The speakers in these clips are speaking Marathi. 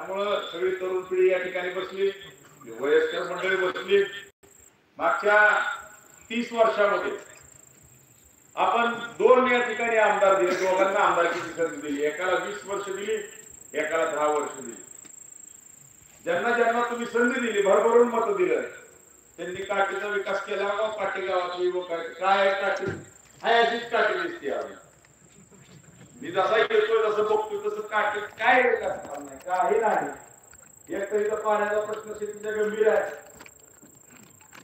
त्यामुळं सगळी तरुण पिढी या ठिकाणी बसली, वयस्कर मंडळी बसली. मागच्या 30 वर्षामध्ये आपण 2 या ठिकाणी आमदार दिले, दोघांना आमदारकीची संधी दिली. एकाला 20 वर्ष दिली, एकाला 10 वर्ष दिली. ज्यांना ज्यांना तुम्ही संधी दिली, भरभरून मत दिलं, त्यांनी काठीचा विकास केला. काठी गावात युवक काय काठी हाय अशीच काठी दिसते. मी जसा येतोय तसं बघतोय तसं काठी काय विकास नाही, काही नाही. एक तरी तर पाण्याचा प्रश्न शेतीचा गंभीर आहे.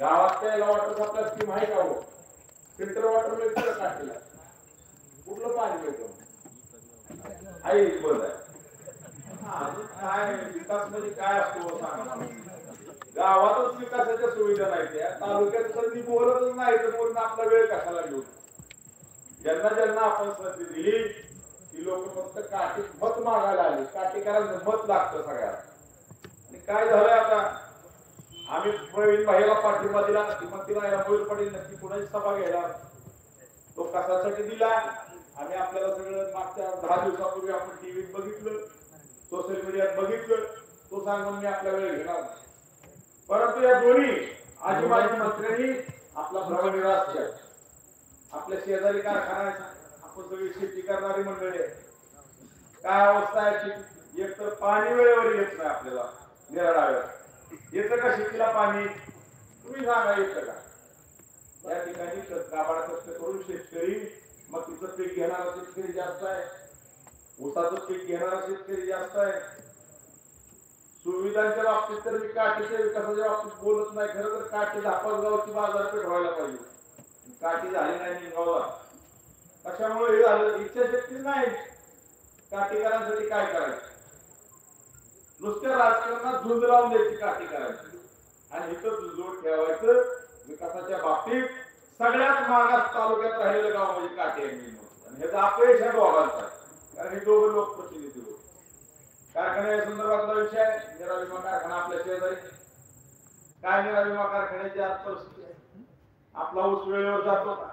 गावात प्यायला वॉटर सप्लाय स्कीम आहे का? हो, फिल्टर वॉटर मिळतं काठीला? कुठलं पाणी मिळतं? आहे बंद आहे. अजून काय विकास म्हणजे काय असतो सांगा? गावातच विकासाच्या सुविधा नाही, त्या तालुक्यात संधी बोलतच नाही, तर म्हणून आपला वेळ कशाला घेऊ? ज्यांना ज्यांना आपण संधी दिली ती लोक फक्त काठी मत मागायला आली. काठीकरांचं मत लागतं सगळ्याला. आणि काय झालंय आता, आम्ही प्रवीण भाईला पाठिंबा दिला, श्रीमंतीला मोहिल पाटील नक्की पुण्याची सभा घ्यायला तो कशासाठी दिला? आम्ही आपल्याला सगळं मागच्या 10 दिवसापूर्वी आपण टीव्हीत बघितलं, सोशल मीडियात बघितलं. तो सांगून मी आपल्या वेळ घेणार. परंतु या दोन्ही आजी माजी मंत्र्यांनी आपला भ्रमनिरास केला. आपल्या शेजारी कारखाना, आपण सगळी शेती करणारी मंडळी आहे. काय अवस्था आहे? एक तर पाणी वेळेवर येत नाही आपल्याला, निराळावर येतं का शेतीला पाणी? तुम्ही सांगा, येतं का? या ठिकाणी काबाड कष्ट करून शेतकरी, मग तिचं पीक घेणारा शेतकरी जास्त आहे, ऊसाचं पीक घेणारा शेतकरी जास्त आहे. सुविधांच्या बाबतीत तर मी काठीच्या विकासाच्या बाबतीत बोलत नाही. खरं तर काठी धापसगावची बाजारपेठ व्हायला पाहिजे. काठी झाली नाही निघावला. कशामुळे हे झालं? इच्छाशक्ती नाही. काठीकरांसाठी काय करायचं? नुसत्या राजकारणात झुंज लावून द्यायची काठी करायची आणि इथं जोड ठेवायचं. विकासाच्या बाबतीत सगळ्यात मागास तालुक्यात राहिलेलं गाव म्हणजे काठी आहे. आणि ह्याचा अपयश ह्या दोघांचा आहे, कारण हे दोघं लोकप्रतिनिधी होते. कारखान्या संदर्भातला विषय आहे. निराविमा कारखाना आपल्या शेजारी. काय निराविमा कारखान्याची आज परिस्थिती आहे? आपला ऊस वेळेवर जातो का?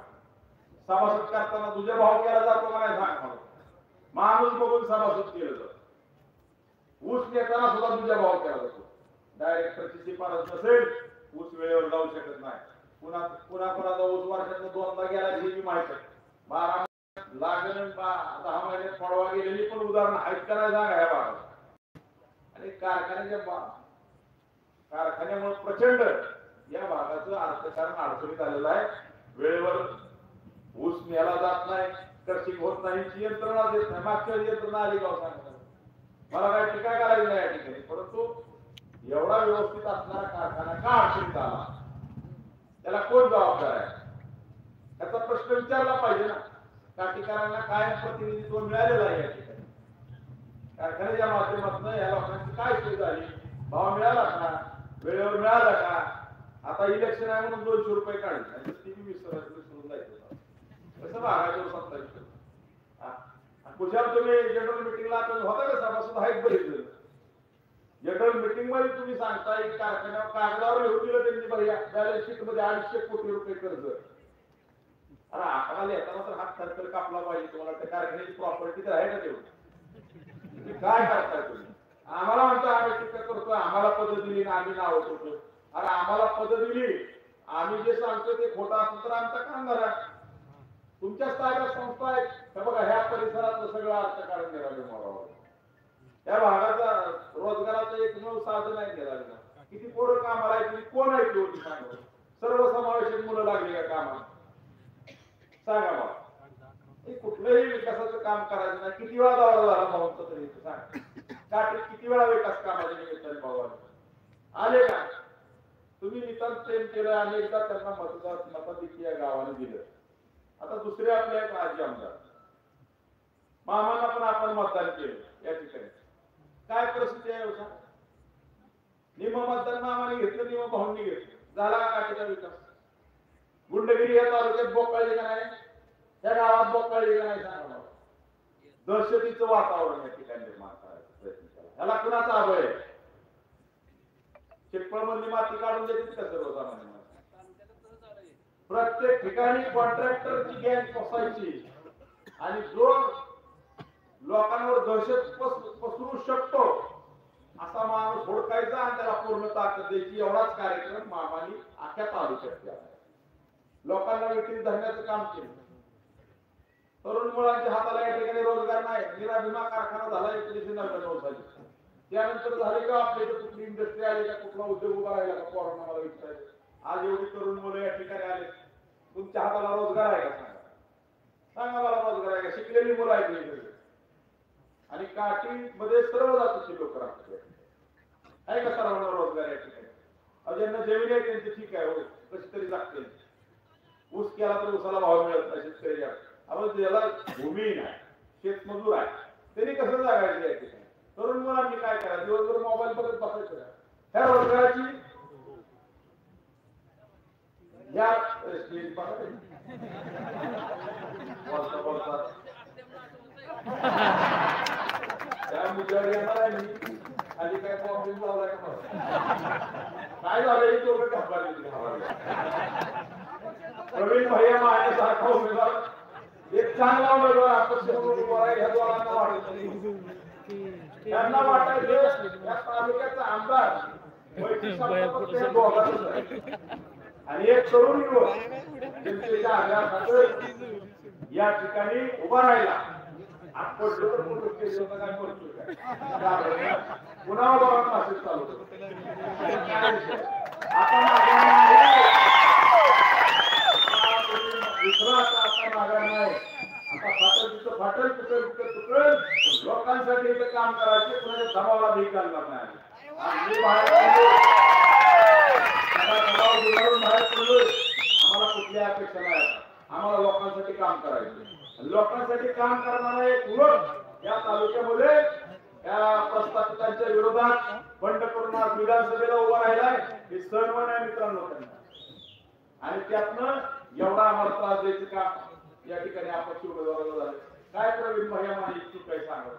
सभासद करताना तुझ्या भाव केला जातो का नाही सांग मला. माणूस बघून सभासद केलं जातं. ऊस नेताना सुद्धा तुझ्या भाव केला जातो. डायरेक्टरची शिफारस नसेल ऊस वेळेवर जाऊ शकत नाही. पुन्हा कोणाचा ऊस वर्षातून 2दा गेला ही माहिती आहे. 12 लागण 10 महिन्यात पडवा गेलेली पण उदाहरण आहेत का नाही सांगा या भागात. आणि कारखान्यामुळे प्रचंड या भागाचं अर्थकारण अडचणीत आलेलं आहे. वेळेवर ऊस नेला जात नाही, कर्षिक होत नाही, यंत्रणा देत नाही. मागच्या यंत्रणा आली गाव सांगतात. मला काय टीका करायची नाही या ठिकाणी, परंतु एवढा व्यवस्थित असणारा कारखाना का अडचणीत आला? त्याला कोण जबाबदार आहे? त्याचा प्रश्न विचारला पाहिजे ना. काठीकरांना कायम प्रतिनिधित्व मिळालेलं आहे या ठिकाणी. कारखान्याच्या माध्यमातून या लोकांची काय सोय झाली? भाव मिळाला का? वेळेवर मिळाला का? आता इलेक्शन आहे म्हणून 200 रुपये काढले आणि ती विसरून जायचं. कसं भागायचं? 27 कुशाल तुम्ही जनरल मिटिंगला होता का? सभासद आहेत बरेच. जनरल मिटिंग मध्ये तुम्ही सांगता एक कारखान्यावर कागदावर लिहून दिलं त्यांनी, बॅलन्स शीट मध्ये 250 कोटी रुपये कर्ज. अरे आम्हाला येताना तर हात खर्च कापला पाहिजे. तुम्हाला त्या कारखान्याची प्रॉपर्टी तर आहे का तेवढी? काय करताय तुम्ही? आम्हाला म्हणतो आम्ही टीका करतो, आम्हाला पद दिली ना आम्ही नाव होतो. अरे आम्हाला पद दिली, आम्ही जे सांगतो ते खोटं असेल तर आमचा काम करा. तुमच्या ताब्यात संस्था आहेत. हे बघा, ह्या परिसरातलं सगळं अर्थकारण निराविमा. या भागाचा रोजगाराचं एकमेव साधन आहे निराविमा. किती पोरं कामाला आहेत? कोण आहे होती सांगा? सर्वसमावेशक मुलं लागली का कामाला? सांगा बाबा. कुठलंही विकासाचं काम करायचं नाही. किती वेळा दौरा झाला भाऊंचा तरी सांग. काठीत किती वेळा विकास कामाच्या निमित्ताने भाऊ आले का? तुम्ही नितांत प्रेम केलं आणि एकदा त्यांना मताधिक्य या गावाने दिलं. आता दुसरे आपले आहेत आजी आमदार मामांना पण आपण मतदान केलं या ठिकाणी. काय परिस्थिती आहे? निम मतदान मामाने घेतलं, निम भाऊंनी घेतलं. झाला का काठीचा विकास? गुंडगिरी या तालुक्यात बोकाळली का नाही? त्या गावात बोकाळली का नाही सांगा? दहशतीचं वातावरण या ठिकाणी निर्माण करायचा प्रयत्न केला. ह्याला कुणाचा अभय आहे? चिपळमधली माती काढून देतील का सर्वसामान्य? प्रत्येक ठिकाणी कॉन्ट्रॅक्टरची गँग पोसायची आणि जो लोकांवर दहशत पसरू शकतो फोडकायचा आणि त्याला पूर्ण ताकद द्यायची एवढाच कार्यक्रम मामानी अख्ख्या तालुक्यात केला. लोकांना विक्री धरण्याचं काम केलं. तरुण मुलांच्या हाताला या ठिकाणी रोजगार नाही. निरा भीमा कारखाना झाला 1999 साली. त्यानंतर झाली का आपल्या इथे कुठली इंडस्ट्री आली का, कुठला उद्योग उभा राहिला का, पोरांना मला विचारायचं. आज एवढी तरुण मुलं या ठिकाणी आले, तुमच्या हाताला रोजगार आहे का सांगा. सांगा मला रोजगार आहे का. शिकलेली मुलं आहेत आणि काठीमध्ये सर्व जातीचे लोक राहतात. आहे का सर्वांना रोजगार या ठिकाणी. ज्यांना जमीन आहे त्यांचं ठीक आहे, हो कशी तरी लागते. ऊस केला तर ऊसाला भाव मिळत नाही शेतकरी. आपण ज्याला भूमी नाही, शेतमजूर आहे, त्यांनी कसं जागायचं या ठिकाणी. तरुण मुलांनी काय करायचं, दिवसभर मोबाईल बघत बसायचं. ह्या रोजगाराची या स्टेज त्या मुद्द्यावर येणार आहे मी. खाली काय प्रॉब्लेम लावलाय का, काय झालंय तो प्रवीण भैया माझ्यासारखा उमेदवार, एक चांगला उमेदवार अपक्ष म्हणून उभा आहे. ह्या दोघांना वाटत, त्यांना वाटायचं या तालुक्याचा आमदार आणि एक तरुण युवक जनतेच्या आग्रहाखातर या ठिकाणी उभा राहिला. पुन्हा मेसेज चालू दुसरा आता मागा नाही. आता फाटल तुटल तुटल लोकांसाठी इथं काम करायचे, कुणाच्या दबावाला भीक घालणार नाही. आम्हाला कुठल्या अपेक्षा नाही. आम्हाला लोकांसाठी काम करायचं. लोकांसाठी काम करणारा एक युवक या तालुक्यामध्ये या प्रस्थापितांच्या विरोधात बंड करून आज विधानसभेला उभा राहिलाय. हे सन्मान आहे मित्रांनो त्यांना. आणि त्यातनं एवढा आम्हाला त्रास द्यायचं काम या ठिकाणी अपक्ष उमेदवाराला झालं. काय प्रवीण भैया माझी इच्छुक काय सांगा.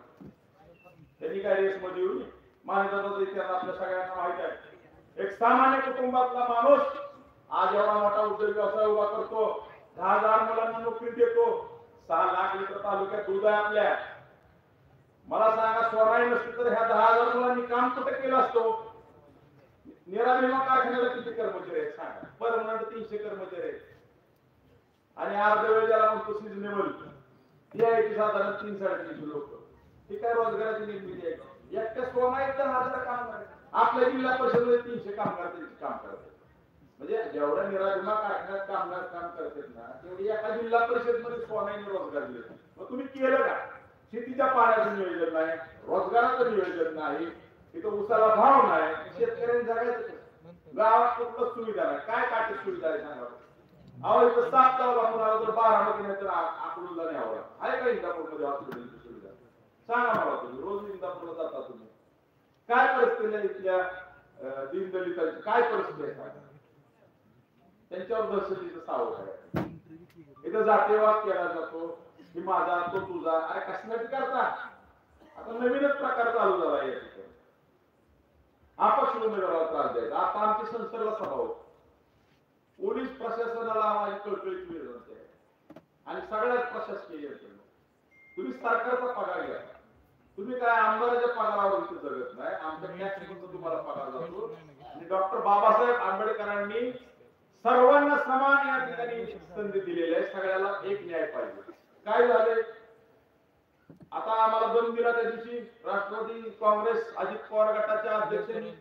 त्यांनी काय रेस मध्ये येऊन मान्यता इतिहास आपल्या सगळ्यांना माहित आहे. एक सामान्य कुटुंबातला माणूस आज एवढा मोठा उद्योग व्यवसाय उभा करतो. 10,000 मुलांना नोकरी देतो. 6 लाख लिटर तालुक्यात दूध आहे आपल्या. मला सांगा, सोनाई नसती तर ह्या 10,000 मुलांनी काम कुठे केलं असतो. निरा भीमा कारखान्याला किती कर्मचारी आहेत सांगा. परमनंट 300 कर्मचारी आहेत. आणि अर्ध वेळ ज्याला म्हणतो सिजनेबल ही आहे की साधारण 300-350 लोक. ही काय रोजगाराची निर्मिती आहे. एकट्या सोनाईत 10,000 कामगार. आपल्या जिल्हा परिषदेमध्ये 300 कामगार त्यांचे काम करतात. म्हणजे जेवढ्या निरा भीमा कारखान्यात कामगार काम करतात ना, तेवढी एका जिल्हा परिषदमध्ये सोनाईने रोजगार दिले. मग तुम्ही केलं का. शेतीच्या पाण्याचं नियोजन नाही, रोजगाराचं नियोजन नाही, इथं उसाला भाव नाही, शेतकऱ्यांनी जगायचं. गावात कुठलं सुविधा नाही. काय काठी सुविधा आहे सांगा. अहो इथं 7 तास लागून आला तर 12 महिने तर आकडूनला न्यावं आहे का इंदापूरमध्ये हॉस्पिटलची सुविधा. सांगा मला, तुम्ही रोज इंदापूरला जाता तुम्ही, काय परिस्थिती आहे इथल्या दीनदलितांची, काय परिस्थिती आहे सांगा. त्यांच्यावर दहशतीचं सावट आहे. इथं जातीयवाद केला जातो की माझा तो तुझा. अरे कशासाठी करता. आता नवीनच प्रकार चालू झाला या ठिकाणी. अपक्ष उमेदवाराला त्रास द्यायचा. आता आमची संसर्ग सभा होती. पोलीस प्रशासनाला माझी कळकळीची विनंती आहे आणि सगळ्यात प्रशासकीय यंत्रणा, तुम्ही सरकारचा पगार घ्या. तुम्ही काय आमदाराच्या पगारावर इथे जगत नाही. आमच्या टॅक्समधून तुम्हाला पगार जातो. आणि डॉक्टर बाबासाहेब आंबेडकरांनी सर्वांना समान या ठिकाणी संधी दिलेली आहे. सगळ्याला एक न्याय पाहिजे. काय झाले, आता आम्हाला दम दिला त्या दिवशी राष्ट्रवादी काँग्रेस अजित पवार गटाच्या अध्यक्षांनी.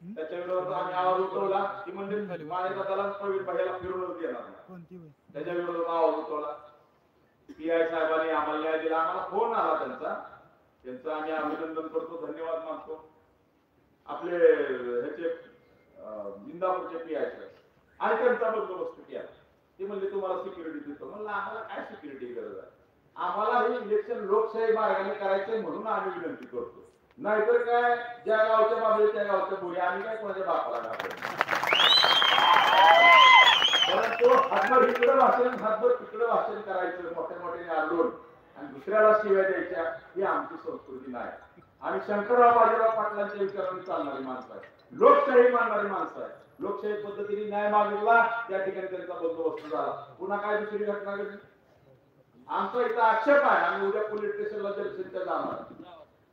त्याच्या विरोधात आम्ही आवाज उठवला की म्हणजे मान्यता त्याला प्रवीण भैयाला फिरवूनच देणार नाही. त्याच्या विरोधात आवाज उठवला. पीआय साहेबांनी आम्हाला न्याय दिला. आम्हाला फोन आला त्यांचं आम्ही अभिनंदन करतो, धन्यवाद मानतो. आपले ह्याचे इंदापूरचे पीआय साहेब आणि त्यांचा बंदोबस्त केला. ते म्हणजे तुम्हाला सिक्युरिटी देतो. म्हणलं आम्हाला काय सिक्युरिटी गरज आहे. आम्हाला हे इलेक्शन लोकशाही मार्गाने करायचंय म्हणून आम्ही विनंती करतो. नाहीतर काय ज्या गावच्या बाबी त्या गावच्या बोली आम्ही काय कोणाच्या बापाला घालतो. परंतु हातभर इकडं भाषण हातभर तिकडं भाषण करायचं, मोठ्या मोठ्याने आंदोलन आणि दुसऱ्याला शिव्या द्यायच्या, ही आमची संस्कृती नाही. आम्ही शंकरराव बाजीराव पाटलांच्या विचाराने चालणारी माणसं आहे. लोकशाही मानणारी माणसं आहे. लोकशाही पद्धतीने न्याय मागितला, त्या ठिकाणी त्यांचा बंदोबस्त झाला. पुन्हा काय दुसरी घटना घडली. आमचा इथं आक्षेप आहे. आम्ही उद्या पोलीस स्टेशनला जलसेनच्या जाणार.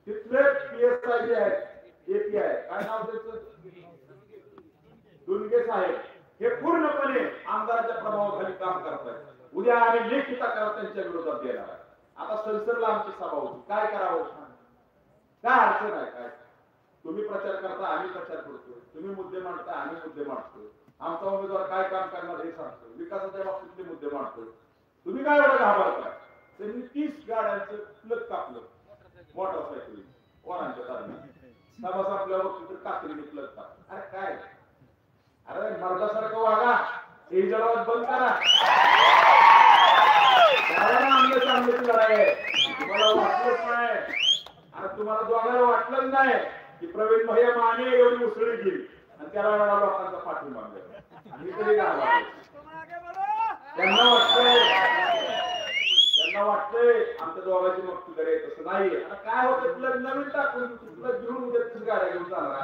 तिथले पीएसआय जे आहेत API काय नाव त्याचं, दुर्गे साहेब, हे पूर्णपणे आमदाराच्या प्रभावाखाली काम करतात। उद्या आम्ही लेखी तक्रार त्यांच्या विरोधात देणार आहे। आता संसदला आमची सभा होती, काय करावं, काय अडचण आहे, काय तुम्ही प्रचार करता, आम्ही प्रचार करतो, तुम्ही मुद्दे मांडता, आम्ही मुद्दे मांडतो, आमचा उमेदवार काय काम करणार हे सांगतो, विकासाच्या बाबतीतले मुद्दे मांडतो, तुम्ही काय एवढं घाबरता? त्यांनी 30 गाड्यांचं प्लग कापलं मोटरसायकल वरांच्या दरम्यान, सभा संपल्यावर तिथे कात्रीने प्लग कापलं। अरे काय, अरे मर्दासारखं वागा, हे जरा बंद करा, आमच्या सामन्याची लढाई आहे। तुम्हाला वाटलंच नाही, आणि तुम्हाला दोघांना वाटलंच नाही की प्रवीण भैया माने एवढी उसळी गेली आणि त्याला एवढा लोकांचा पाठिंबा मिळाला, आणि तरी त्यांना वाटतंय आमच्या दोघांची मक्ती करे, तसं नाही। आता काय होतं, तुला नवीन टाकून तुला घेऊन उद्या 30 गाड्या घेऊन जाणार आहे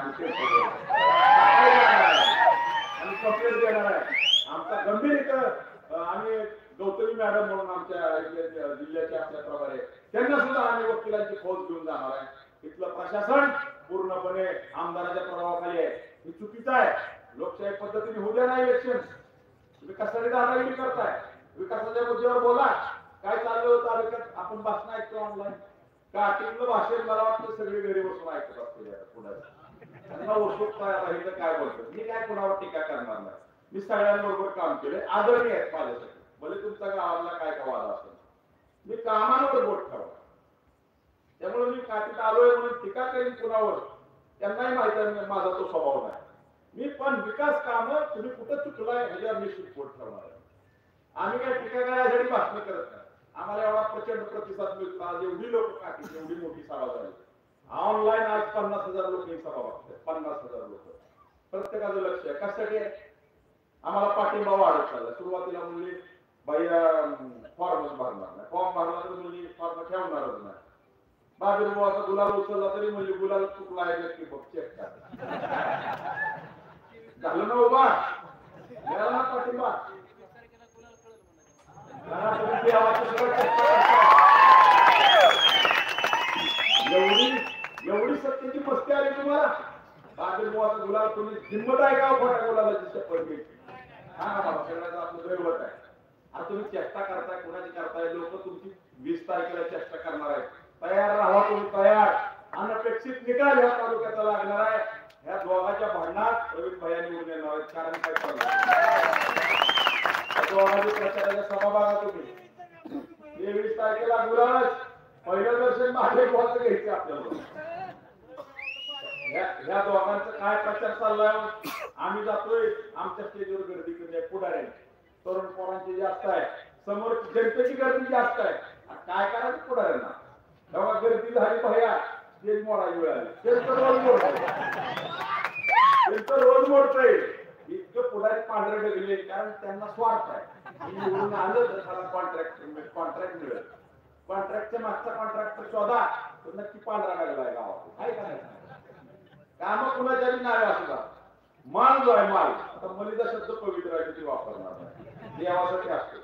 आणि कंप्लेंट देणार आहे। आमचा गंभीर इथं आम्ही गौतमी मॅडम म्हणून आमच्या जिल्ह्याच्या आपल्या प्रभारी, त्यांना सुद्धा आम्ही वकिलांची फौज घेऊन जाणार आहे। इथलं प्रशासन पूर्णपणे आमदाराच्या प्रभावाखाली आहे, हे चुकीचं आहे। लोकशाही पद्धतीने होऊ द्या ना इलेक्शन, तुम्ही कशासाठी दादागिरी करताय? विकासाच्या मुद्द्यावर बोला, काय चाललं होतं तालुक्यात, आपण भाषण ऐकतो ऑनलाईन, का टिकलं भाषण मला वाटतं सगळी घरी बसून ऐकत असते पुढे, त्यांना उत्सुकता आहे इथं काय बोलतो। मी काय कोणावर टीका करणार नाही, मी सगळ्यांबरोबर काम केले, आदरणीय आहेत माझ्यासाठी, भले तुमच्या गावाला काय का वाद असेल, मी कामांवर बोट ठेवला, त्यामुळे मी काठीत आलोय म्हणून टीका करीन कुणावर, त्यांनाही माहिती आहे माझा तो स्वभाव नाही। मी पण विकास कामं तुम्ही कुठं चुकलाय ह्याच्यावर निश्चित बोट ठेवणार आहे। आम्ही काय टीका करायसाठी भाषण करत नाही, आम्हाला एवढा प्रचंड प्रतिसाद मिळतो। आज एवढी लोक काठी, एवढी मोठी सभा झाली ऑनलाईन, आज 50,000 लोक ही सभा बघतात, 50,000 लोक, प्रत्येकाचं लक्ष आहे कशासाठी आहे, आम्हाला पाठिंबा वाढत चालला। सुरुवातीला म्हणली बाई फॉर्मच भरणार नाही, फॉर्म भरला तर म्हणजे फॉर्म ठेवणारच नाही, बाबीरबाचा गुलाल उचलला तरी म्हणजे गुलाल चुकला आहे नक्की बघ, चेक करा, झालं ना उभा, मिळाला ना पाठिंबा, एवढी सत्तेची मस्ती आली तुम्हाला, बाबीरबाचा गुलाल कोणी हिंमत आहे का खोट्या गुलालाची शपथ घ्यायची? हा बाबा, सगळ्याचा आपलं दैवत आहे। आता तुम्ही चेष्टा करताय, कोणाची करताय, लोक तुमची 20 तारखेला चेष्टा करणार आहेत, तयार राहा तुम्ही, तयार, अनपेक्षित निकाल ह्या तालुक्याचा लागणार आहे। ह्या दोघांच्या भांडणात प्रवीण भैया निवडून येणार आहेत, कारण काय दोघांची प्रचाराच्या सभा बघा तुम्ही, 23 तारखेला गुलालच पहिलं दर्शन महादेवाचं घ्यायचं आपल्याला। ह्या दोघांचं काय प्रचार चाललाय, आम्ही जातोय, आमच्या स्टेजवर गर्दी कमी आहे, पुढारी तरुण पोरांची जास्त आहे, समोर जनतेची गर्दी जास्त आहे, काय करायचं पुढाऱ्यांना? तेव्हा गर्दी झाली भैया, स्टेज मोडायची वेळ आली, त्यांचं रोज मोडतंय, त्यांचं रोज मोडतंय, इतकं पुढारी पांढरे डगले, कारण त्यांना स्वार्थ आहे, निवडून आलं तर मला कॉन्ट्रॅक्ट मिळेल, कॉन्ट्रॅक्टच्या मागचा कॉन्ट्रॅक्टर शोधा तर नक्की पांढरा लागलाय गावात, काय करायचं? काम कुणाच्या नावे असतात, माल जो आहे माल, आता मलिदा शब्द पवित्र आहे ते वापरणार नाही, देवासाठी असतो,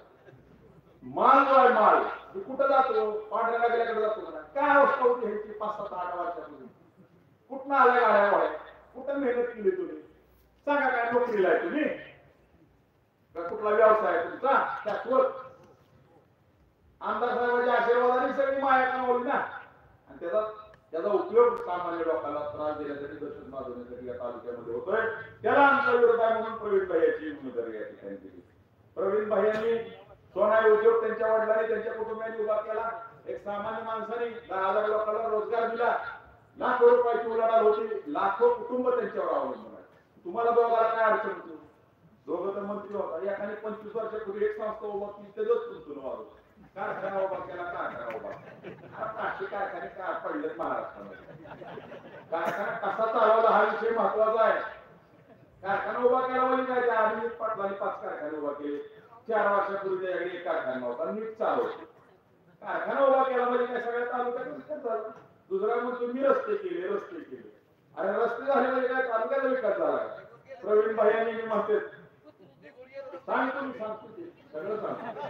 माल जो आहे माल कुठं जातो, पांढऱ्या लागल्याकडे जातो ना, काय अवस्था होती ह्याची 5-7-8 वर्षापूर्वी, कुठं आल्या गाड्या वाढ्या, कुठं मेहनत केली तुम्ही सांगा, काय नोकरीला आहे तुम्ही का कुठला व्यवसाय आहे तुमचा शाश्वत? आमदार साहेबांच्या आशीर्वादाने सगळी माया कमावली ना, आणि त्याचा उपयोग सामान्य लोकांना त्रास देण्यासाठी, दहशत माजवण्यासाठी या तालुक्यामध्ये होतोय। त्याला आमचा विरोध आहे म्हणून प्रवीण भैयाची उमेदवारी या ठिकाणी दिली। प्रवीण भैयांनी सोनाई उद्योग त्यांच्या वडिलांनी, त्यांच्या कुटुंबियांनी उभा केला, एक सामान्य माणसाने 10,000 लोकांना रोजगार दिला, लाखो रुपयाची उलाढाल होती, लाखो कुटुंब त्यांच्यावर अवलंबून आहे। तुम्हाला दोघांना काय अडचण होती? दोघं तर मंत्री होता, एकाने 25 वर्षापूर्वी एक संस्था उभा केली, त्याच तुमचं वाढवलं, कारखाना उभा केला, कारखाना उभा, काशी कारखाने काय पडलेत महाराष्ट्रामध्ये, कारखाना कसा चालवला हा विषय महत्वाचा आहे। कारखाना उभा केला म्हणजे काय, अभिजित पाटलांनी 5 कारखाने उभा केले, 4 वर्षापूर्वी त्याकडे एक कारखाना होता, नीट चालवतो, कारखाना उभा केला म्हणजे काय सगळ्या तालुक्यात विकास झाला। दुसरा मग तुम्ही रस्ते केले, अरे रस्ते झाले म्हणजे काय तालुक्याचा विकास झाला? प्रवीण भैयांनी मी म्हणते सांगतो, मी सांगतो ते सगळं सांगतो,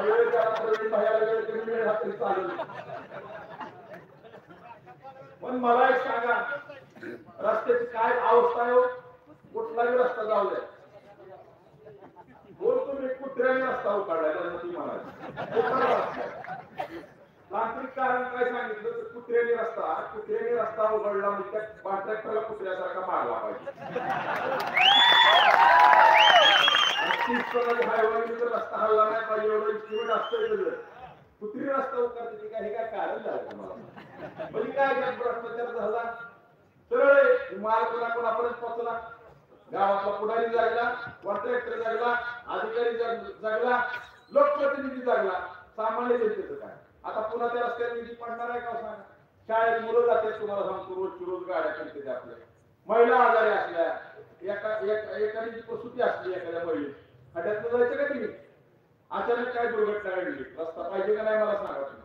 वेळ द्या प्रवीण भैयाला, वेळ कमी वेळ चालेल, पण मला एक सांगा, अवस्था आहे हो. कुठलाही रस्ता जाऊ द्या, बोल तुम्ही कुत्र्याने रस्ता उकाडला ती म्हणाली. तांत्रिक कारण काय सांगितलं तर कुत्र्याने रस्ता उघडला म्हणजे त्या ट्रॅक्टरला कुत्र्यासारखा मारला पाहिजे. हायवे तर रस्ता हल्ला नाही पाहिजे एवढं इस्टिमेट असतंय. कुत्री रस्ता उकारते काय हे काय कारण झालं तुम्हाला? म्हणजे काय भ्रष्टाचार झाला. सरळ माल कोणापर्यंत पोहोचला? गावातला पुढारी जागला, कॉन्ट्रॅक्टर जागला, अधिकारी जागला, लोकप्रतिनिधी जागला, सामान्य जनतेचं काय? आता पुन्हा त्या रस्त्यात निधी पडणार आहे का सांगा? शाळेत मुलं जातात तुम्हाला सांगतो रोज गाड्या करते आपल्या. महिला आजारी असल्या, एखादी प्रसूती असली एखाद्या महिलेत खड्यात जायचं का तुम्ही? अचानक काय दुर्घटना घडली, रस्ता पाहिजे का नाही मला सांगा तुम्ही.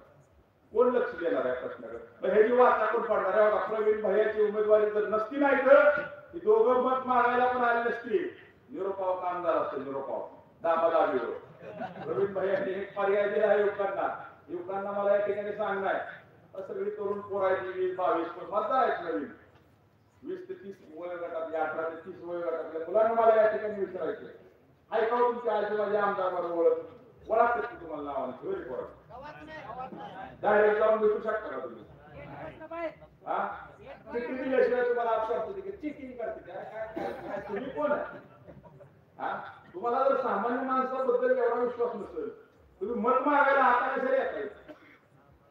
कोण लक्ष देणार आहे प्रश्नाकडे? ह्याची वाचा कोण पडणार आहे? प्रवीण भैयाची उमेदवारी जर नसती नाही तर ती दोघं मत मागायला पण आले नसतील. निरोपाव कामदार असते, निरोपाव दाबादाबीवर. प्रवीण भैयाने एक पर्याय दिला आहे युवकांना मला या ठिकाणी सांगणार, सगळी तरुण पोरायची 20-22 मतदार आहेत नवीन 20 ते 30 वयोगटातल्या 18 ते 30 वयोगटातल्या मुलांना मला या ठिकाणी विचारायचं, ऐकावं तुमच्या आजूबाजूला आमदार बरोबर ओळखतात की तुम्हाला नावाने घरी पोरा डायरेक्ट जाऊन भेटू शकता का तुम्ही? हा चिठ्ठी दिल्याशिवाय तुम्हाला अपसार चेकिंग करते तुम्ही कोण आहे? हा तुम्हाला जर सामान्य माणसाबद्दल एवढा विश्वास नसेल तुम्ही मत मागायला आता कशाला येताय?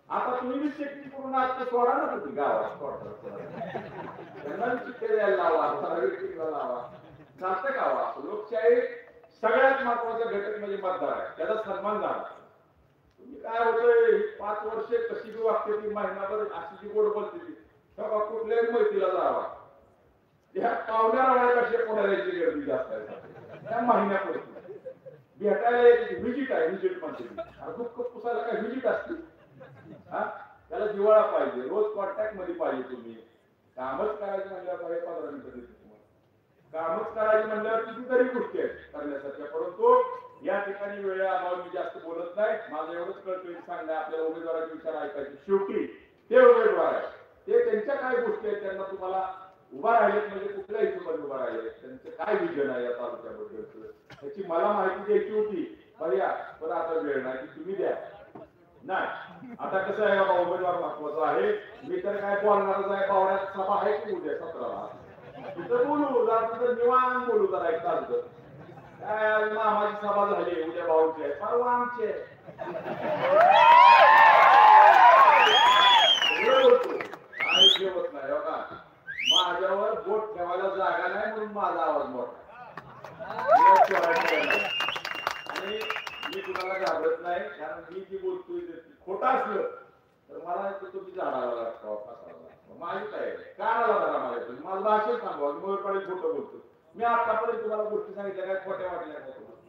आता तुम्ही बी चेकिंग करून आज सोडा ना तुम्ही गावात त्यांना चिठ्ठी द्यायला लावा, लावा चालतं गावा. लोकशाही सगळ्यात महत्वाचा घटक म्हणजे मतदार आहे, त्याचा सन्मान झाला. तुम्ही काय होतंय 5 वर्षे कशी बी वागते ती महिनाभर अशी जी गोड बोलते ती तेव्हा कुठल्याही मैत्रीला जावा त्या पाहुण्याला कशा कोणाची गर्दी जास्त आहे त्या महिन्यापूर्वी भेटायला एक व्हिजिट आहे. व्हिजिट म्हणते दुःख पुसायला काय व्हिजिट असते? हा त्याला जिव्हाळा पाहिजे, रोज कॉन्टॅक्ट मध्ये पाहिजे. तुम्ही कामच करायचं म्हणल्यावर पाहिजे 15 मिनिटं देते तुम्हाला. कामच करायचं म्हणल्यावर कितीतरी गोष्टी आहेत करण्यासारख्या, परंतु या ठिकाणी वेळेअभावी मी जास्त बोलत नाही. माझं एवढंच कळतंय सांगणं आपल्याला उमेदवाराचे विचार ऐकायचे. शेवटी ते उमेदवार आहे ते त्यांच्या काय गोष्टी आहेत त्यांना तुम्हाला उभा राहिलेत म्हणजे कुठल्या हिशोबाने उभा राहिले, त्यांचं काय विजन आहे या तालुक्याबद्दल त्याची मला माहिती द्यायची होती भैया, पण आता वेळ नाही की तुम्ही द्या नाही. आता कसं आहे बाबा उमेदवार महत्वाचा आहे. मी तर काय बोलणारच आहे. पावड्यात सभा आहे की उद्या 17ला तिथं बोलू जरा, तिथं निवांत बोलू जरा एक तास. काय मामाची सभा झाली उद्या भाऊची आहे परवा आमची आहे. ठेवत नाही बघा माझ्यावर बोट ठेवायला जागा नाही म्हणून माझा आवाज मोठा आणि मी कुणाला घाबरत नाही. कारण मी जी बोलतोय खोटा असलं तर मला तुम्ही झाडाला लागतो माझी काय कानाला धरा माझ्या माझं भाषण सांगा मोरपाडी खोटं बोलतो. मी आतापर्यंत तुम्हाला गोष्टी सांगितल्या काय खोट्या वाटल्या का तुम्हाला?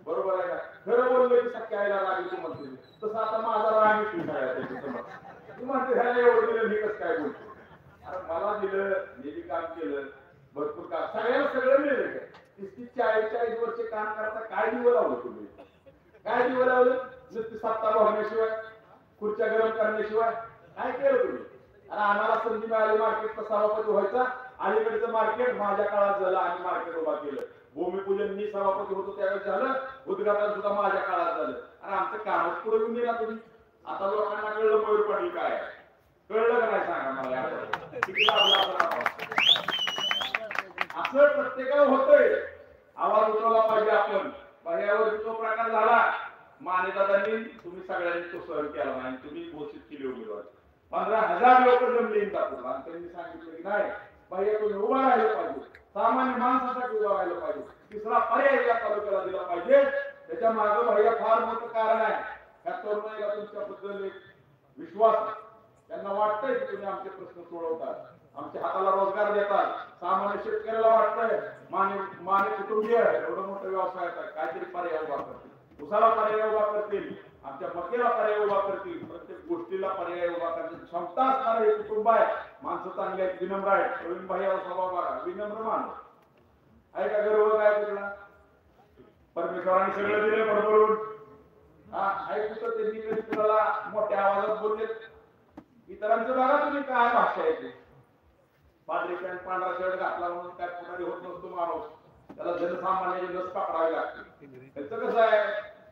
बरोबर आहे का? खरं बोललं की सख्या आईला राग येतो म्हणते तसं आता माझा राग येतो. तू म्हणते ह्याला एवढं दिलं मी कसं काय बोलतो? अरे मला दिलं मी बी काम केलं भरपूर काम सगळ्याला सगळं मिळेल काय 30-40 वर्ष काम करता काय दिवं लावलं तुम्ही? काय दिवं लावलं? नुसती सत्ता भरण्याशिवाय खुर्च्या गरम करण्याशिवाय काय केलं तुम्ही? आणि आम्हाला संधी मिळाली मार्केटचा सभापती व्हायचा. अलीकडचं मार्केट माझ्या काळात झालं आणि मार्केट उभा केलं. भूमिपूजन मी सभापती होतो त्यावेळेस झालं, उद्घाटन सुद्धा माझ्या काळात झालं. आणि आमचं कामच पुढे घेऊन दिला तुम्ही. आता लोकांना कळलं मयूर पाटील काय कळलं का नाही सांगा मला. असं प्रत्येकाला होतंय. आवाज उठवला पाहिजे आपण. पर्यावर जो प्रकार झाला मानेदादांनी तुम्ही सगळ्यांनी तो सहन केला नाही. तुम्ही घोषित केली उमेदवार 15,000 लोक जमले इंदापूरला आणि त्यांनी सांगितलं की नाही भैया तुम्ही उभा राहिलं पाहिजे, सामान्य माणसासाठी उभा राहिलं पाहिजे, तिसरा पर्याय या तालुक्याला दिला पाहिजे. त्याच्या मागे भैया फार मोठं कारण आहे. त्या तरुणाईला तुमच्याबद्दल एक विश्वास त्यांना वाटतंय की तुम्ही आमचे प्रश्न सोडवतात, आमच्या हाताला रोजगार देतात. सामान्य शेतकऱ्याला वाटतंय माने कुटुंबीय एवढं मोठं व्यवसाय काहीतरी पर्याय उभा करतील, उसाला पर्याय उभा करतील, आमच्या मक्याला पर्याय उभा करतील, प्रत्येक गोष्टीला पर्याय उभा करण्याची क्षमता असणारं हे कुटुंब आहे. माणसं चांगली आहेत, विनम्र आहेत. प्रवीण भाईयावर स्वभाव बघा, विनम्र माणूस आहे का? गर्व काय तुला? परमेश्वरांनी सगळं दिलं बरोबरून. हा ऐकू तर त्यांनी कधी कुणाला मोठ्या आवाजात बोलले? इतरांचं बघा तुम्ही काय भाषा आहे ती. पांढरी पॅन्ट पांढरा शर्ट घातला म्हणून काय पुढारी होत नसतो माणूस, त्याला जनसामान्याची लस पकडावी लागते. त्याचं कसं आहे,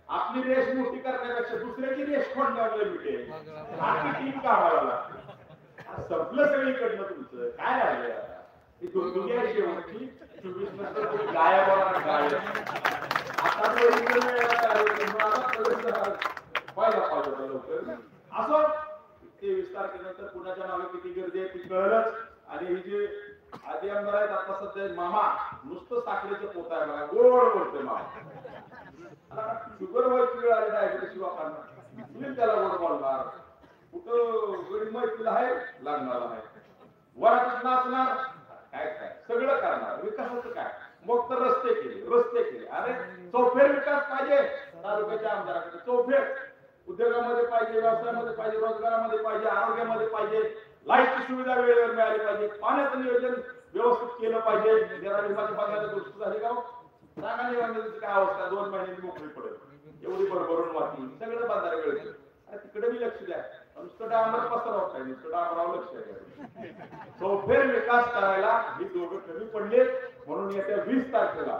आपली रेस मोठी करण्यापेक्षा दुसऱ्याची रेस खोडण्यावर मिळते, आपली टीम काढावा लागते. संपलं सगळीकडनं तुमचं काय राहिलं आता, ही दुर्दुनिया शेवटची 24 नंतर तुम्ही गायब होणार गायब. आता व्हायला पाहिजे लवकर. असं 23 तारखेनंतर पुण्याच्या मागे किती गर्दी आहे ती कळलंच. आणि ही जी आधी आमदार आहेत आता सध्या मामा नुसतं साखरेचं पोत आहे बघा, गोड बोलतोय मामा. शुगर व्हायची वेळ आली डायबिटीस लोकांना, तुम्ही त्याला गोड बोलणार. कुठं गरीब मैत्रीला आहे लागणार आहे, वरात नाचणार, काय काय सगळं करणार. विकासाचं काय, मग तर रस्ते केले. अरे चौफेर विकास पाहिजे तालुक्याच्या आमदाराकडे, चौफेर उद्योगामध्ये पाहिजे, व्यवसायामध्ये पाहिजे, रोजगारामध्ये पाहिजे, आरोग्यामध्ये पाहिजे, लाईटची सुविधा वेळेवर मिळाली पाहिजे, पाण्याचं नियोजन व्यवस्थित केलं पाहिजे. जरा विभागाच्या भागाला गोष्ट झाली का सांगा, निवडणुकीची काय अवस्था, 2 महिन्यांनी मोकळी पडेल, एवढी बरोबरून वाटली सगळं बाजार वेळ. तिकडे मी लक्ष द्या, नुसतं डांबर पसरवत नाही, नुसतं डांबरावर लक्ष द्या. चौफेर विकास करायला ही दोघं कमी पडले. म्हणून येत्या 20 तारखेला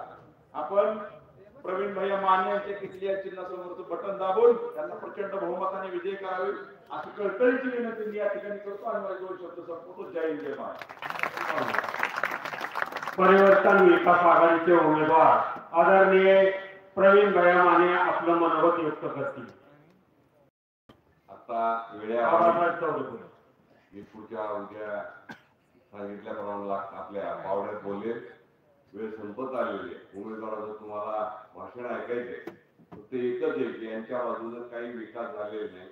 आपण प्रवीण भैया माने यांच्या किल्ल्या चिन्हासमोरचं बटन दाबून त्यांना प्रचंड बहुमताने विजय करावे अशी कळकळीची विनंती मी या ठिकाणी करतो. आणि मला 2 शब्द संपवतो. जय हिंद जय महाराष्ट्र. परिवर्तन विकास आघाडीचे उमेदवार आदरणीय प्रवीण भैया माने आपलं मनोगत व्यक्त करतील. आता वेळेवर मी पुढच्या उद्या सांगितल्याप्रमाणे आपल्या पावड्यात बोलेल. वेळ संपत आलेली आहे. उमेदवाराचं तुम्हाला भाषण ऐकायचंय, फक्त एकच आहे की यांच्या बाजूने काही विकास झालेला नाही.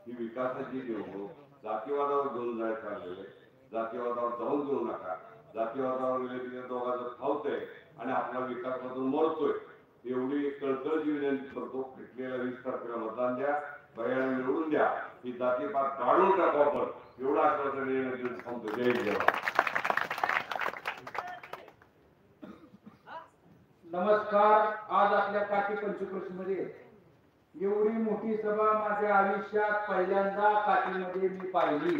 ही विकासाची निवडणूक जातीवादावर घेऊन जायला चाललेलं आहे. जातीवादावर जाऊन देऊ नका. जातीवादावर गेले की दोघांचं खावतंय आणि आपला विकास मधून मरतोय. एवढी कळकळची विनंती करतो. पिटलेल्या 20 तारखेला मतदान द्या, भैयाने निवडून द्या, ही जातीपात काढून टाकू आपण, एवढा आश्वासन सांगतो. जय हिंद. नमस्कार. आज आपल्या काठी पंचक्रोशी मध्ये एवढी मोठी सभा माझ्या आयुष्यात पहिल्यांदा काठीमध्ये मी पाहिली.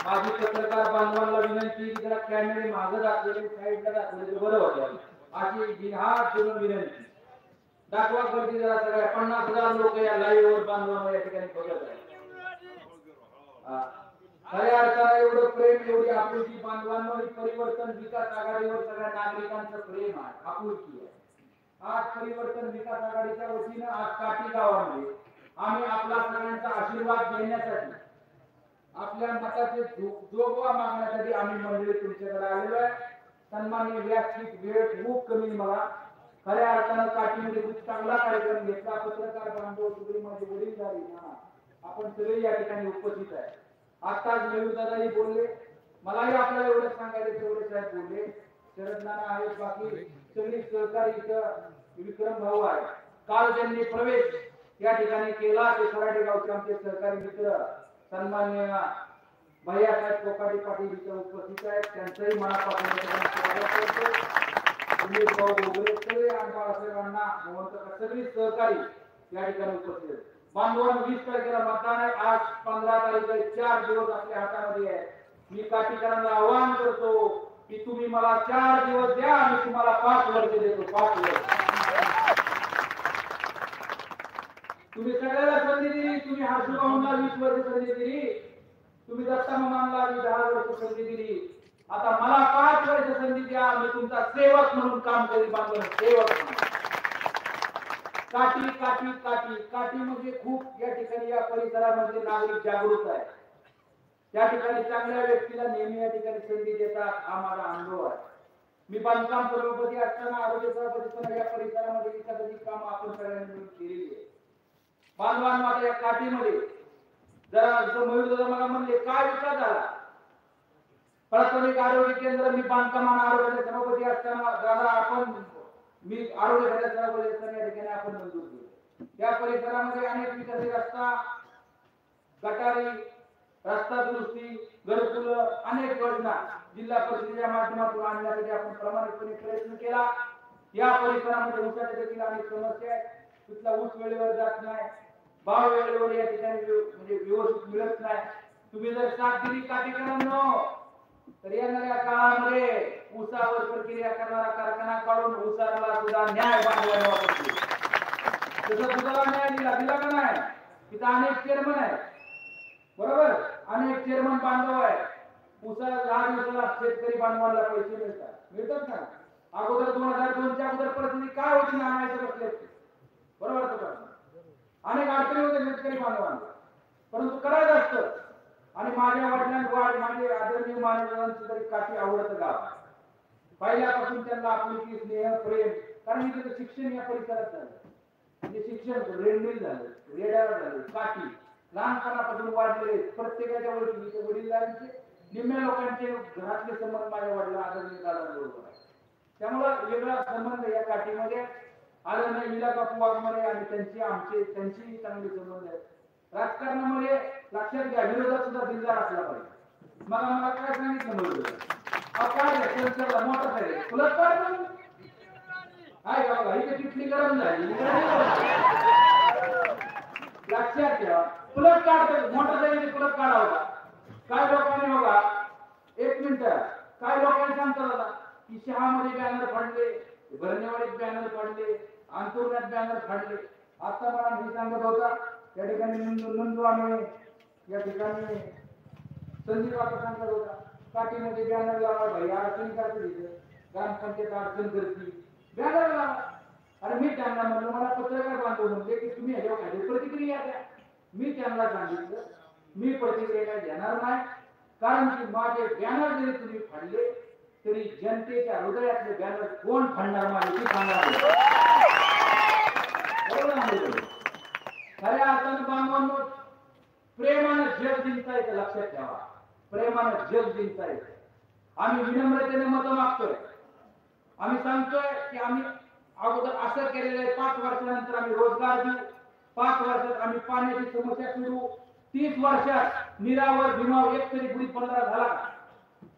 माझी पत्रकार बांधवांना विनंती की जरा कॅमेरे मागे दाखवले, साईडला दाखवले बरं होतं. अशी बिनहात विनंती दाखवा. गर्दी जरा सगळ्या 50,000 लोक या लाईव्ह वर बांधवांना या ठिकाणी बघत आहेत. खऱ्या अर्थाने एवढं प्रेम, एवढी आपुलकी बांधवांना, परिवर्तन विकास आघाडीवर सगळ्या नागरिकांचं प्रेम आहे, आपुलकी आहे. आज परिवर्तन विकास आघाडीच्या वतीनं आज काठी गावामध्ये आम्ही आपला सगळ्यांचा आशीर्वाद घेण्यासाठी, आपल्या मताचे जोगवा मागण्यासाठी आम्ही मंडळी तुमच्याकडे आलेलो आहे. सन्माननीय व्यासपीठ वेळ खूप कमी मला. खऱ्या अर्थानं काठीमध्ये खूप चांगला कार्यक्रम घेतला. पत्रकार बांधव, सगळे माझे वडीलधारी आपण सगळे या ठिकाणी उपस्थित आहे. आताच मयूर दादाही बोलले, मलाही आपल्याला एवढं सांगायचं तेवढे साहेब बोलले. शरद नाना आहेत, बाकी सगळी सहकारी इथं विक्रम भाऊ आहे. काल त्यांनी प्रवेश या ठिकाणी केला. ते सराडे गावचे आमचे सहकारी मित्र सन्माननीय भैयासाहेब कोकाटे पाटील इथं उपस्थित आहेत. त्यांचंही मनापासून स्वागत करतो. उमेश भाऊ वगैरे सगळे बाळासाहेबांना सगळी सहकारी या ठिकाणी उपस्थित आहेत. बांधवांनो 20 तारखेला मतदान आहे. आज 15 तारीख आहे. 4 दिवस आपल्या हातामध्ये आहे. मी काठीकरांना आवाहन करतो की तुम्ही मला 4 दिवस द्या, आणि तुम्हाला 5 वर्ष देतो. 5 वर्ष तुम्ही सगळ्याला संधी दिली. तुम्ही हर्षभाऊंना 20 वर्ष संधी दिली. तुम्ही दत्ता मामांना 10 वर्ष संधी दिली. आता मला 5 वर्ष संधी द्या. मी तुमचा सेवक म्हणून काम करीन. बांधव सेवक म्हणून. काठी काठी काठी काठी म्हणजे खूप या ठिकाणी या परिसरामध्ये नागरिक जागृत आहे. त्या ठिकाणी चांगल्या व्यक्तीला नेहमी या ठिकाणी संधी देतात. हा माझा अनुभव आहे. मी बांधकाम सभापती असताना, आरोग्य सभापती असताना या परिसरामध्ये विकासाची कामं आपण सगळ्यांनी मिळून केलेली आहे. बांधवांना आता या काठीमध्ये जरा मयूर दादा मला म्हणले काय विकास झाला. प्राथमिक आरोग्य केंद्र मी बांधकाम आणि आरोग्याचे सभापती असताना दादा आपण मी आरोग्य खात्याचा सभापती असताना या ठिकाणी आपण मंजूर केले. या परिसरामध्ये अनेक विकासी रस्ता, गटारी, रस्ता दुरुस्ती, घरकुल, अनेक योजना जिल्हा परिषदेच्या माध्यमातून आणण्यासाठी आपण प्रामाणिकपणे प्रयत्न केला. या परिसरामध्ये ऊसाच्या देखील अनेक समस्या आहेत. तिथला ऊस वेळेवर जात नाही, भाव वेळेवर या ठिकाणी म्हणजे व्यवस्थित मिळत नाही. तुम्ही जर साथ दिली काटेकरांनो तर येणाऱ्या काळामध्ये ऊसावर प्रक्रिया करणारा कारखाना काढून ऊसाला सुद्धा न्याय बांधवायला वापरतो. तसं तुझा न्याय दिला का नाही? तिथं अनेक चेअरमन आहेत, बरोबर, अनेक चेअरमन बांधव आहेत. ऊसाला 10 दिवसाला शेतकरी बांधवांना पैसे मिळतात ना. अगोदर 2002च्या अगोदर परिस्थिती काय होती ना, आणायचं बसले, बरोबर का? अनेक अडचणी होते शेतकरी बांधवांना, परंतु करायचं असतं. आणि माझ्या वडिलांनी माझे आदरणीय मान्यवरांचं तरी काठी आवडतं गाव पहिल्यापासून त्यांना आपुलकी स्नेह प्रेम, कारण इथे शिक्षण या परिसरात झालं. म्हणजे शिक्षण रेडमिल झालं, रेडार झालं, काठी लहानपणापासून वाढलेले प्रत्येकाच्या ओळखी वडिलांचे निम्म्या लोकांचे घरातले संबंध माझ्या वडिला आदरणीय दादाबरोबर आहे. त्यामुळं वेगळा संबंध या काठीमध्ये आदरणीय विलासबापू वाघमारे आणि त्यांची चांगले संबंध आहेत. राजकारणामध्ये लक्षात घ्या, विरोधात सुद्धा दिलदार असला पाहिजे. मला काय सांगितलं मुलं काय मोठा आहे फुलत काढ हाय बाबा, इथे तिथली गरज झाली. लक्षात घ्या, फुलत काढतो मोठा जाईल फुलत काढावं. काय लोकांनी बघा, एक मिनिट, काय लोकांनी सांगतात दादा की शहामध्ये बॅनर फाडले, भरणेवाडीत बॅनर फाडले, अंतुर्यात बॅनर फाडले. आता मला मी सांगत होता या ठिकाणी नंदू आणि या ठिकाणी संदीप आता सांगत होता काठीमध्ये बॅनर लावा भाई, अडचण करते तिथे ग्रामपंचायत अडचण करते, बॅनर लावा. अरे मी त्यांना म्हणलं, मला पत्रकार बांधव म्हणले की तुम्ही ह्याच्यावर काही प्रतिक्रिया द्या. मी त्यांना सांगितलं मी प्रतिक्रिया देणार नाही, कारण की माझे बॅनर जरी तुम्ही फाडले तरी जनतेच्या हृदयातले बॅनर कोण फाडणार माझे सांगणार. खऱ्या अर्थानं बांधवांनो प्रेमानं जग जिंकता येतं, लक्षात ठेवा, प्रेमानं जग जिंकता येतं. आम्ही विनम्रतेने मत मागतोय, आम्ही सांगतोय की आम्ही अगोदर असं केलेलं आहे, 5 वर्षानंतर आम्ही रोजगार देऊ, 5 वर्षात आम्ही पाण्याची समस्या सोडवू, 30 वर्षात निरावर भीमावर एक तरी बुडीत बंधारा झाला का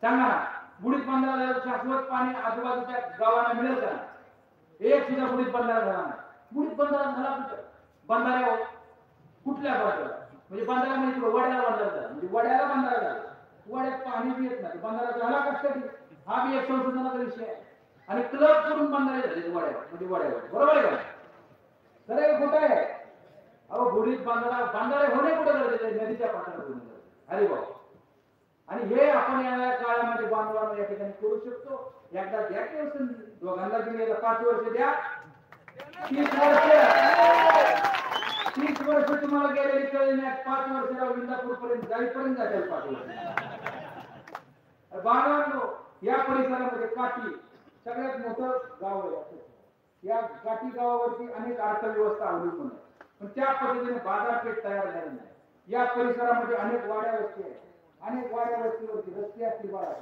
सांगा ना. बुडीत बंधारा झाला, शाश्वत पाणी आजूबाजूच्या गावांना मिळेल का? एक सुद्धा बुडीत बंधारा झाला नाही. बुडीत बंधारा झाला कुठं? बंधाऱ्यावर कुठल्या बंधारा? म्हणजे बंधारा म्हणजे वड्याला बंधारा झाला, म्हणजे वड्याला बंधारा झाला, वड्यात पाणी बी येत नाही, बंधारा झाला कशासाठी? हा बी एक संशोधनाचा विषय आहे. आणि क्लब करून बंधारे झाले वड्यावर, म्हणजे वड्यावर, बरोबर आहे का? तर हे खोटं आहे. अहो बुडीत बंधारे होणे कुठे गरजेचं आहे? नदीच्या पात्रात होणे. अरे बाबा, आणि हे आपण या काळामध्ये बांधवांना या ठिकाणी करू शकतो. एकदा द्या की दोघांना दिले 5 वर्ष द्या, 30 वर्ष तुम्हाला गेलेली कळली नाही, 5 वर्षाला इंदापूर पर्यंत जाईपर्यंत जातील 5 वर्ष. बांधवांनो या परिसरामध्ये काठी सगळ्यात मोठं गाव आहे. या काठी गावावरती अनेक अर्थव्यवस्था अवलंबून आहे, पण त्या पद्धतीने बाजारपेठ तयार झाली नाही. या परिसरामध्ये अनेक वाड्या वस्ती आहेत, अनेक वाड्या वस्तीवरती रस्ते असतील बाळा.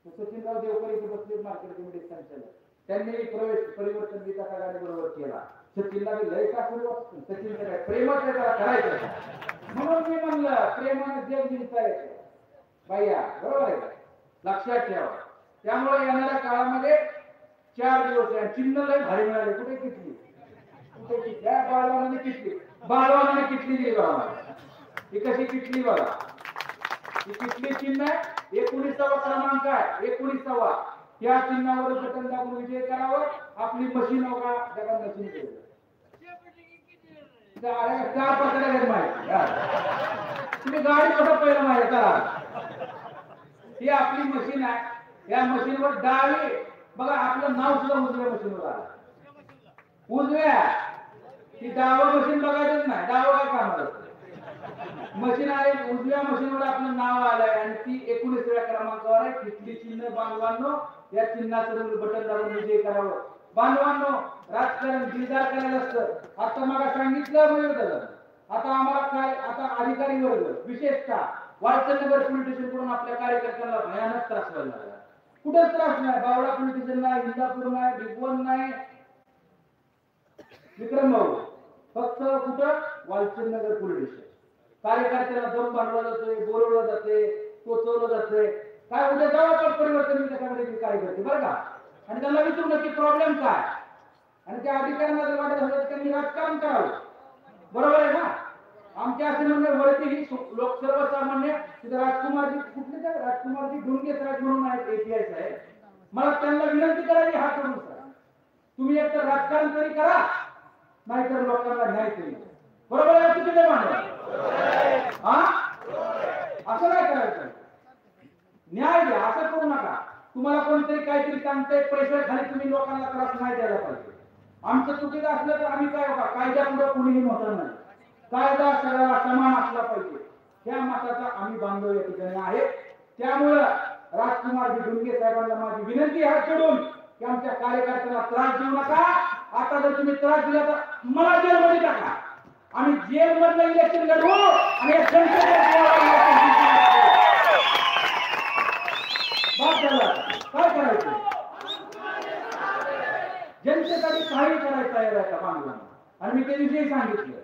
सचिनराव देवकर इथे बसले मार्केट कमिटी संचालक, त्यांनी परिवर्तन विकास आघाडी बरोबर केला. सचिनला लय का सुरुवात, सचिनचं काय प्रेमच त्याला करायचं. म्हणून मी म्हणलं प्रेमाने जग जिंकता येतं बाया, बरोबर आहे, लक्षात ठेवा. त्यामुळे येणाऱ्या काळामध्ये 4 दिवस आहे. चिन्ह लय भारी मिळाले. कुठे किटली, कुठे किटली, बाळवानाने किटली, बाळवानाने किटली दिली बघा. ही कशी किटली बघा, ही किटली चिन्ह आहे. 19वा क्रमांक आहे, 19वा. या चिन्हावर बटन दाबून विजय करावं. आपली मशीन होगा जगा मशीन केलं 4 पकडा घेत माहिती तुम्ही गाडी मोठा पहिला माहिती करा. ही आपली मशीन आहे. या मशीनवर डावी बघा, आपलं नाव सुद्धा उजव्या मशीनवर आलं. उजव्या ती डावं मशीन बघायचंच नाही, डावं काय कामाला मशीन आहे. उजव्या मशीनवर आपलं नाव आलंय आणि ती 19व्या क्रमांकावर आहे. किटली चिन्ह बांधवांनो, या चिन्हाचं बटन दाबून विजय करावं. बांधवांनो राजकारण दिलदार करायला असतं. आता मला सांगितलं मिळतं. आता आम्हाला काय, आता अधिकारी वर्ग विशेषतः वाळचंदनगर पोलीस स्टेशन कडून आपल्या कार्यकर्त्यांना भयानक त्रास व्हायला लागला. कुठंच त्रास नाही, बावडा पोलीस स्टेशन नाही, इंदापूर नाही, भिगवण नाही, विक्रम भाऊ, फक्त कुठं वाळचंदनगर पोलीस स्टेशन. कार्यकर्त्याला दम बांधला जातोय, बोलवलं जाते, टोचवलं जातंय. काय उद्या जाऊ आपण परिवर्तन त्याच्यामध्ये कार्यकर्ते बरं का, आणि त्यांना विचारू नक्की प्रॉब्लेम काय. आणि त्या अधिकाऱ्यांना जर वाटत झालं तर त्यांनी राजकारण करावं, बरोबर आहे ना. आमच्या असे म्हणणे वरती ही लोक सर्वसामान्य तिथे राजकुमारजी कुठले काय राजकुमारजी ढुंगे साहेब म्हणून आहेत API साहेब, मला त्यांना विनंती करायची हात जोडून सर, तुम्ही एक तर राजकारण तरी करा, नाहीतर लोकांना न्याय तरी द्या. बरोबर आहे की चुकीचं मांडलं? हा, असं काय करायचं? न्याय द्या, असं करू नका. तुम्हाला कोणतरी काहीतरी सांगतंय, प्रेशर खाली तुम्ही लोकांना त्रास नाही द्यायला पाहिजे. आमचं चुकीचं असलं तर आम्ही काय बघा, कायद्यापुढे कुणीही मोठं नाही, कायदा सगळ्याला समान असला पाहिजे, त्या मताचा आम्ही बांधव या ठिकाणी आहे. त्यामुळं राजकुमारजी ढुंगे साहेबांना माझी विनंती हात जोडून की आमच्या कार्यकर्त्यांना त्रास देऊ नका. आता जर तुम्ही त्रास दिला तर मला जेलमध्ये टाका, आम्ही जेलमधलं इलेक्शन लढवू आणि या काय करायचं? जनतेसाठी काही करायचं तयार आहे का बांधवांना? आणि मी त्या दिवशी सांगितलं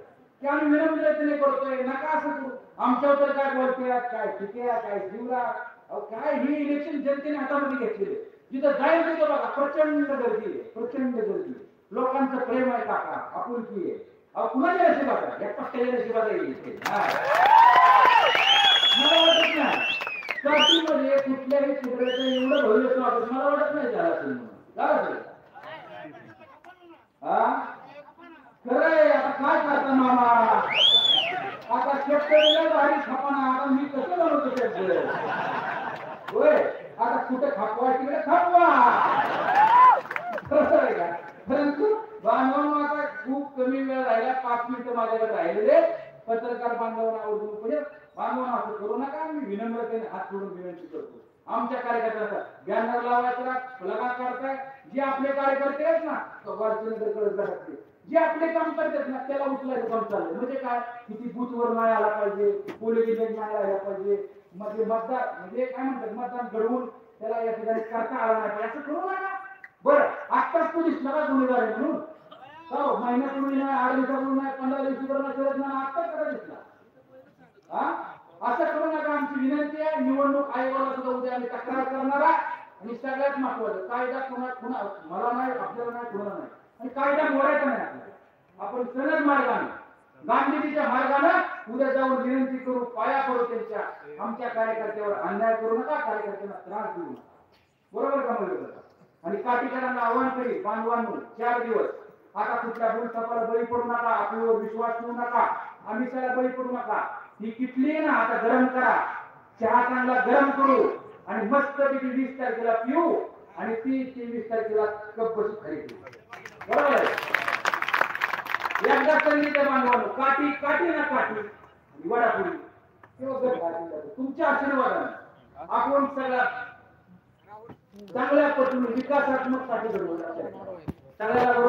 की आम्ही विनम्रतेने करतोय, नका असं करू. आमच्यावर तर काय बोलतोय, काय टिकया, काय शिवरा, काय ही इलेक्शन जनतेने हातामध्ये घेतलेले. जिथं जाईल तिथं बघा प्रचंड गर्दी आहे, प्रचंड गर्दी. लोकांचं प्रेम आहे काका, आपुलकी आहे. अहो कुणाच्या नशिबात आहे? या पट्ट्याच्या नशिबात आहे. मला वाटत नाही काशीमध्ये कुठल्याही चित्राचं एवढं भव्य स्वागत मला वाटत नाही झालं असेल म्हणून. झालं असेल? खरंय. आता काय करता मामा, आता शेतकऱ्याला भारी खपाना, आता मी कसं बनवतो शेतकरी? होय, आता कुठे खपवा तिकडे खपवा. खरं आहे का? परंतु बांधवांना आता खूप कमी वेळ राहिला, 5 मिनिटं माझ्याकडे राहिलेले. पत्रकार बांधवांना आवडून म्हणजे बांधवांना असं करू नका. मी विनम्रतेने हात जोडून विनंती करतो आमच्या कार्यकर्त्यांना, बॅनर लावायचा, लगा करताय, जे आपले कार्यकर्ते आहेत ना जे आपले काम करतात ना त्याला उचलायचं काम चाललंय. म्हणजे काय, किती बूथवर नाही आला पाहिजे, पोलिंग एजंट नाही आला पाहिजे, म्हणजे मतदार म्हणजे काय म्हणतात मतदान घडवून त्याला या ठिकाणी करता आला नाही पाहिजे, असं करू नका. बरं, आत्ताच तो दिसला का गुन्हेगार आहे म्हणून? हो, महिन्यापूर्वी नाही, 8 दिवसापूर्वी नाही, 15 दिवसापूर्वी नाही, करत नाही, आत्ताच कसा दिसला? हा, असं करू नका. आमची विनंती आहे, निवडणूक आयोगाला सुद्धा उद्या आम्ही तक्रार करणार आहे. आणि सगळ्यात महत्वाचं, कायदा कुणा मला नाही, आपल्याला नाही, कुणाला नाही, आणि कायदा मोडायचा नाही आपल्याला. आपण सनद मार्गाने, गांधीजीच्या मार्गाने उद्या जाऊन विनंती करू, पाया पडू त्यांच्या. आमच्या कार्यकर्त्यावर अन्याय करू नका, कार्यकर्त्यांना त्रास देऊ नका. बरोबर का म्हणलं? आणि काठीकरांना आव्हान करी, बांधवांनो 4 दिवस आता कुठल्या बोलचापाला बळी पडू नका, आपल्यावर विश्वास ठेवू नका, आमिषाला बळी पडू नका. ही किटली ना आता गरम करा, चहा चांगला गरम करू आणि मस्त पैकी 20 तारखेला पिऊ आणि 23 तारखेला कप बसून खाली पिऊ. बरोबर आहे? एकदा संगीत बांधवांनो, काठी काठी ना काठी वडापुरी तुमच्या आशीर्वादाने आपण सगळ्या चांगल्या पद्धतीने विकासात्मक साठी घडवू. सगळ्याला